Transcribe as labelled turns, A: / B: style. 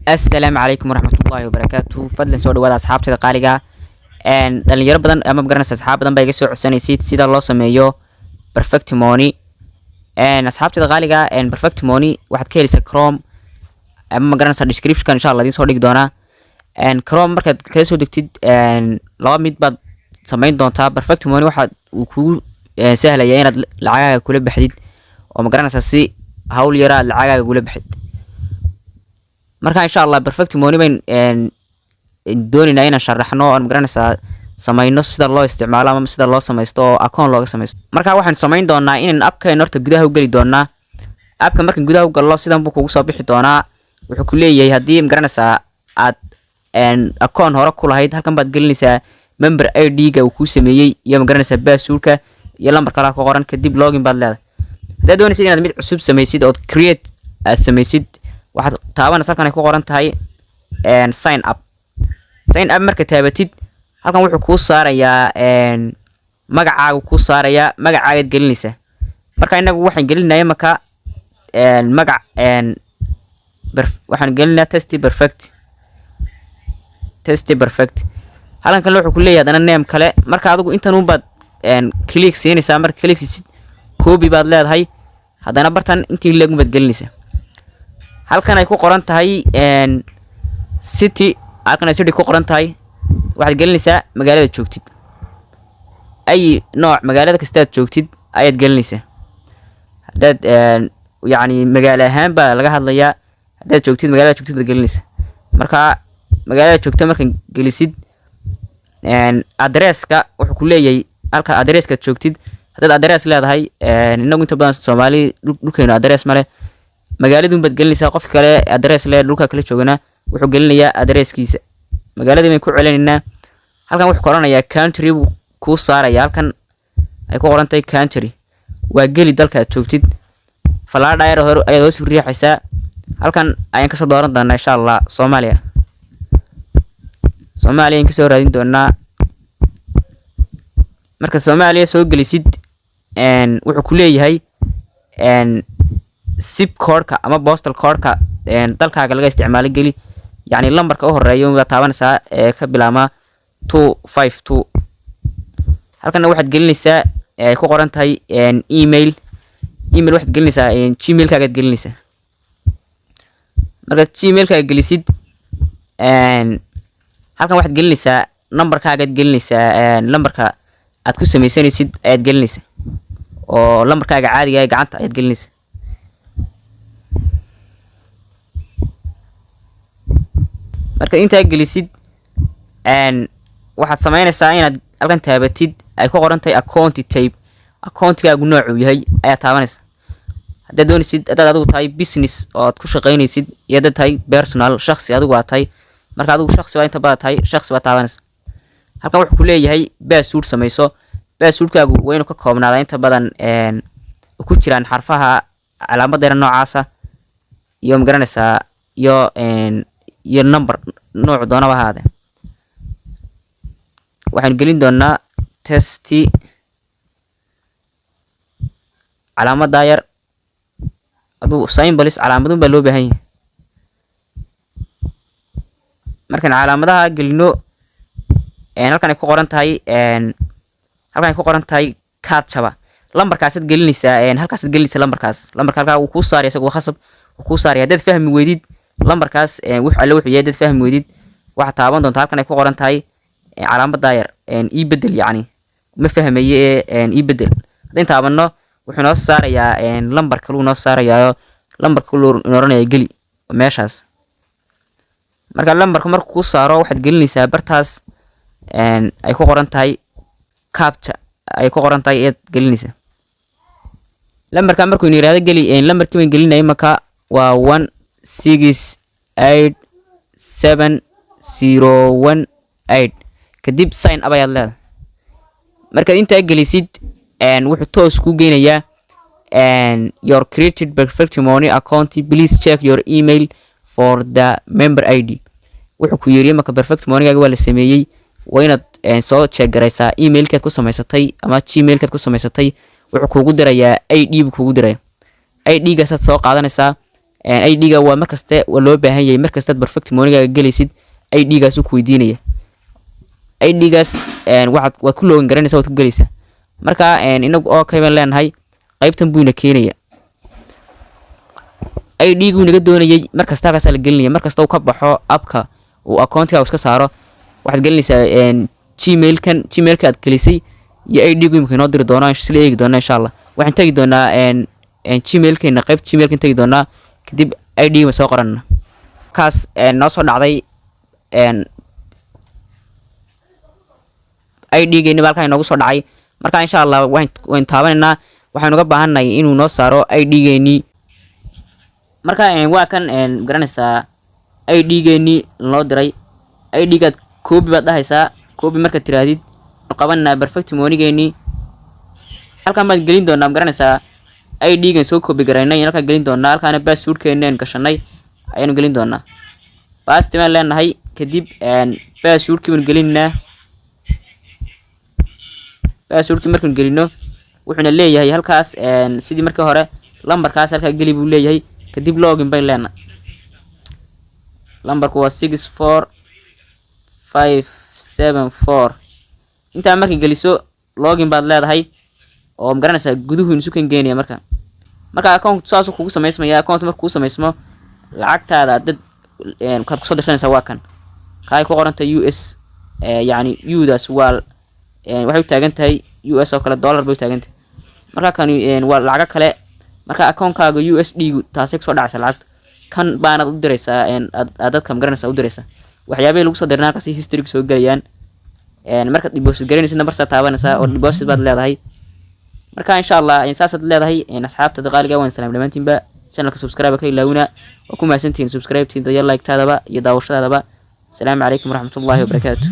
A: السلام عليكم ورحمة الله وبركاته. فضلا سو dhawaada asxaabtada qaaliga dhalinyaro badan ama magaranaysa asxaab badan bay iga soo codsanaysid sida loo sameeyo perfect money. asxaabtada qaaliga perfect money waxaad ka helaysaa Chrome ama magaranaysa description insha Allah idin soo dhigi doona. Chrome markaad kala soo degtid laba mid baad sameyn doontaa. perfect money waxa uu kugu sahlayaa inaad lacagaaga kula baxdid oo magaranaysa si hawl yara lacagaaga kula baxdid. marka insha Allah perfect money bayn doonina inaan sharaxno oo magaranaysa sameeyno sida loo isticmaalo ama sida loo sameesto oo account looga sameesto. marka waxaan sameyn doonaa in appka horta gudaha u gali doonaa. appka marka gudaha u galo sidan buu kugu soo bixi doonaa. wuxuu ku leeyahay hadii magaranaysa aad account hore ku lahayd halkan baad gelinaysaa member ID-ga uu ku sameeyay iyo magaranaysa password-ka iyo lambarka la ku qoran kadib login baad leedahay. hadii doonaysid inaad mid cusub sameysid oo create aad sameysid waxaad taabanaysaa halkan ay ku qoran tahay sign up marka taabatid halkan wuxuu ku saarayaa magacaaga ku saarayaa magacaaga gelinaysa. marka inagu waxaan gelinayaa marka magac waxaan gelinayaa test perfect halkan kale wuxuu ku leeyahay dana name kale. marka adigu intan u baad click siinaysaa. marka click siisid copy baad leedahay hadana bartan intii lagu bad gelinaysaa. halkan ay ku qoran tahay city halkan ay city ku qoran tahay waxaad gelinaysaa magaalada joogtid ay nooc magaalada kasta aad joogtid ayaad gelinaysaa. hadaad yani magaalo ahaan baa laga hadlayaa. hadaad joogtid magaalada joogtid baad gelinaysaa. marka magaalada joogta markan gelisid address-ka wuxuu ku leeyahay halka address-ka joogtid. hadaad address leedahay inagu inta badan Soomaali dhulkeena address male magaaladu baad gelinaysaa. qof kale address leh dhulka kale joogana wuxuu gelinayaa address-kiisa. magaalada way ku celinayna. halkan wuxuu qoranayaa country ku saaraya halkan ay ku qoran tahay country waa geli dalka aad joogtid. falaadha yar hore ayaad hoos u riixaysaa. halkan ayaan ka soo dooran doonaa insha Allah Soomaaliya ayaan ka soo raadin doonaa. marka Soomaaliya soo gelisid wuxuu ku leeyahay zip code-ka ama postal code-ka dalkaaga laga isticmaalo geli yani lambarka u horeeyo waa taabanaysaa ka bilaama 252. halkan waxaad gelinaysaa ay ku qoran tahay email waxaad gelinaysaa gmail-kaaga gelinaysaa. marka gmail-kaaga gelisid halkan waxaad gelinaysaa lambarkaaga gelinaysaa lambarka aad ku sameysanaysid ayaad gelinaysaa oo lambarkaaga caadiga ah gacanta ayaad gelinaysaa. marka inta gelisid waxaad sameynaysaa inaad halkan taabatid ay ku qoran tahay account type account-kaagu noocu yahay ayaa taabanaysaa. hadaad doonaysid hadaad adigu tahay business oo aad ku shaqeynaysid iyo hadaad tahay personal shakhsi adigu aad tahay. marka adigu shakhsi waa inta badan tahay shakhsi waa taabanaysaa. halkan wuxuu ku leeyahay password sameyso. password-kaagu waa inuu ka koobnaadaa inta badan ku jiraan xarfaha calaamadeena noocaasa iyo magaranaysaa iyo number nooc doonaba ahaade. waxaan gelin doonaa test calaamada yar adu symbols calaamadun baa loo baahan yahay. markaan calaamadaha gelino halkan ay ku qoran tahay captcha lambarkaas aad gelinaysaa. halkaas aad gelinaysaa lambarka halka uu ku saaraya isagoo khasab uu ku saaraya. dad fahmi weydid lambarkaas wuxuu alle wuxuu yahay dad fahmi weydid waxa taaban doonta halkan ay ku qoran tahay calaamada yar ii bedel yani ma fahmaye ii bedel. hadii taabano wuxuu noo saarayaa lambarka uu noo saarayaa lambarka uu oranaya geli meeshaas. marka lambarka markuu ku saaro waxaad gelinaysaa bartaas ay ku qoran tahay captcha ay ku qoran tahay eed gelinaysaa. lambarka markuu yiraahdo geli lambarkii baan gelinay marka waa 1687018 kadib sign up ayaad leedahay. marka inta gelisid wuxuu toos ku geynayaa your created perfect money account please check your email for the member ID. wuxuu ku yiri marka perfect money-gaaga waa la sameeyay waa inaad soo check garaysaa email-kaad ku samaysatay ama gmail-kaad ku samaysatay. wuxuu kugu dirayaa ID buu kugu dirayaa. ID-gaas aad soo qaadanaysaa ID-ga waa markaste waa loo baahan yahay markaste perfect money-ga galaysid ID-gaas uu ku weydiinaya ID-gaas waad ku login garanaysaa waad ku galaysaa marka inagu oo kayban leenahay qaybtan buu ina keenaya ID-gu inaga doonayay markasta halkaas la gelinaya markasta uu ka baxo appka uu account-ka iska saaro waxaad gelinaysaa Gmail-ka aad gelisay iyo ID-gu imika inoo diri doonaa sila eegi doonaa insha Allah waxaan tagi doonaa Gmail-keena qaybta Gmail-ka tagi doonaa kadib ID-ga soo qoranna kaas noo soo dhacday ID-geena halka inoogu soo dhacay marka insha Allah waan taabanayna waxaan uga baahannahay inuu noo saaro ID-geeni marka waa kan garanaysaa ID-geeni loo diray ID-gaad copy baad dhahaysaa copy marka tiraadid qabanna perfect money-geeni halkan baad gelin doonaa garanaysaa ID-gan soo copy garaynay halka gelin doonaa halkaana password-keena gashanay ayaan gelin doonaa baan leenahay kadib password-kii baan gelinaa password-kii markaan gelino wuxuuna leeyahay halkaas sidii markii hore lambarkaas halka geli buu leeyahay kadib login bay leenahay lambarku waa 64574 inta markii geliso login baad leedahay oo magaranaysaa guduhu inuu kan geenaya marka account saas kugu sameysmaya account markuu ku sameysmo lacagtaada dad ka soo dirsanaysa waa kan kaay ku qoranta US yani U-daas waa waxay u taagan tahay US oo kale dollar bay u taagan tahay marka kan waa lacag kale marka account-kaaga USD taasay soo dhacaysa lacagta kan baanad u diraysaa dadka magaranaysaa u diraysaa waxyaabaha lagu soo dirnaa kasi history soo galayaan marka deposit garanaysid number sa taabanaysaa oo deposit baad leedahay marka insha Allah saasad leedahay asxaabta qaaliga waan salaam dhamaantiinba channelka subscribe ka ilaawina oo ku maasantiin subscribe tiin dadka like taadaba iyo daawashadaadaba assalamu alaykum warahmatullahi wabarakatuh